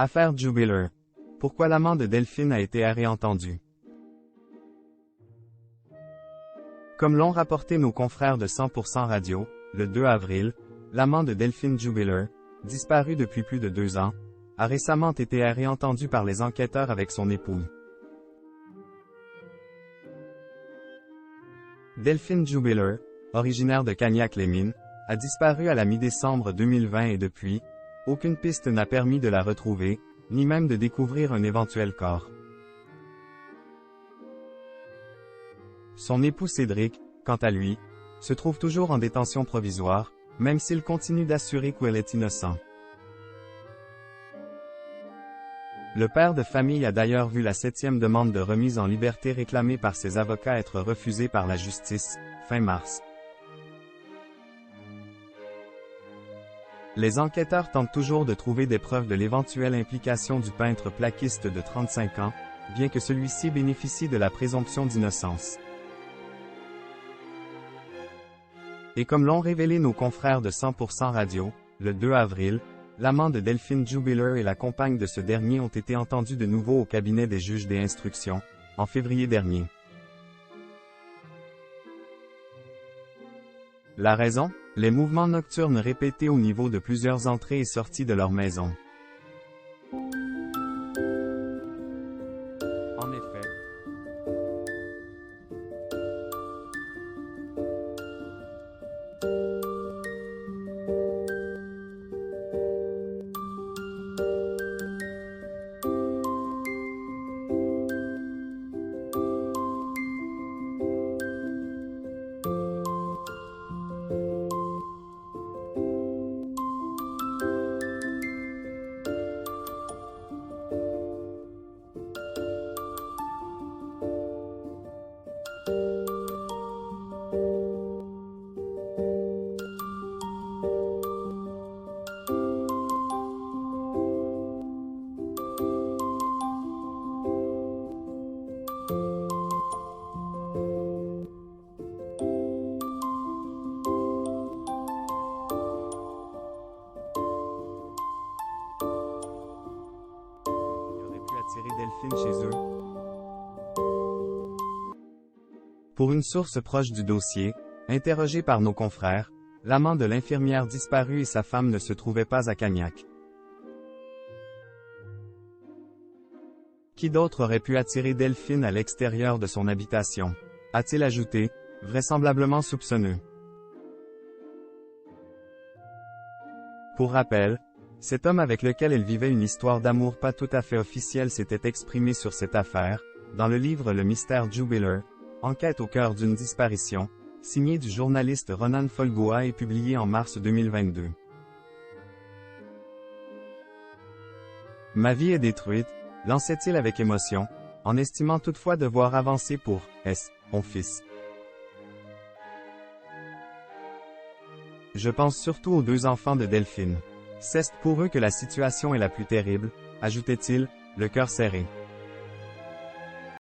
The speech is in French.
Affaire Jubiler. Pourquoi l'amant de Delphine a été réentendu? Comme l'ont rapporté nos confrères de 100% Radio, le 2 avril, l'amant de Delphine Jubiler, disparu depuis plus de 2 ans, a récemment été réentendu par les enquêteurs avec son époux. Delphine Jubiler, originaire de Cagnac-les-Mines, a disparu à la mi-décembre 2020 et depuis, aucune piste n'a permis de la retrouver, ni même de découvrir un éventuel corps. Son époux Cédric, quant à lui, se trouve toujours en détention provisoire, même s'il continue d'assurer qu'il est innocent. Le père de famille a d'ailleurs vu la 7e demande de remise en liberté réclamée par ses avocats être refusée par la justice, fin mars. Les enquêteurs tentent toujours de trouver des preuves de l'éventuelle implication du peintre plaquiste de 35 ans, bien que celui-ci bénéficie de la présomption d'innocence. Et comme l'ont révélé nos confrères de 100% Radio, le 2 avril, l'amant de Delphine Jubiler et la compagne de ce dernier ont été entendus de nouveau au cabinet des juges des instructions, en février dernier. La raison? Les mouvements nocturnes répétés au niveau de plusieurs entrées et sorties de leur maison. En effet, attirer Delphine chez eux. Pour une source proche du dossier, interrogée par nos confrères, l'amant de l'infirmière disparue et sa femme ne se trouvaient pas à Cagnac. Qui d'autre aurait pu attirer Delphine à l'extérieur de son habitation? A-t-il ajouté, vraisemblablement soupçonneux. Pour rappel, cet homme avec lequel elle vivait une histoire d'amour pas tout à fait officielle s'était exprimé sur cette affaire, dans le livre Le mystère Jubiler, enquête au cœur d'une disparition, signé du journaliste Ronan Folgoa et publié en mars 2022. Ma vie est détruite, lançait-il avec émotion, en estimant toutefois devoir avancer pour son fils. Je pense surtout aux 2 enfants de Delphine. C'est pour eux que la situation est la plus terrible, ajoutait-il, le cœur serré.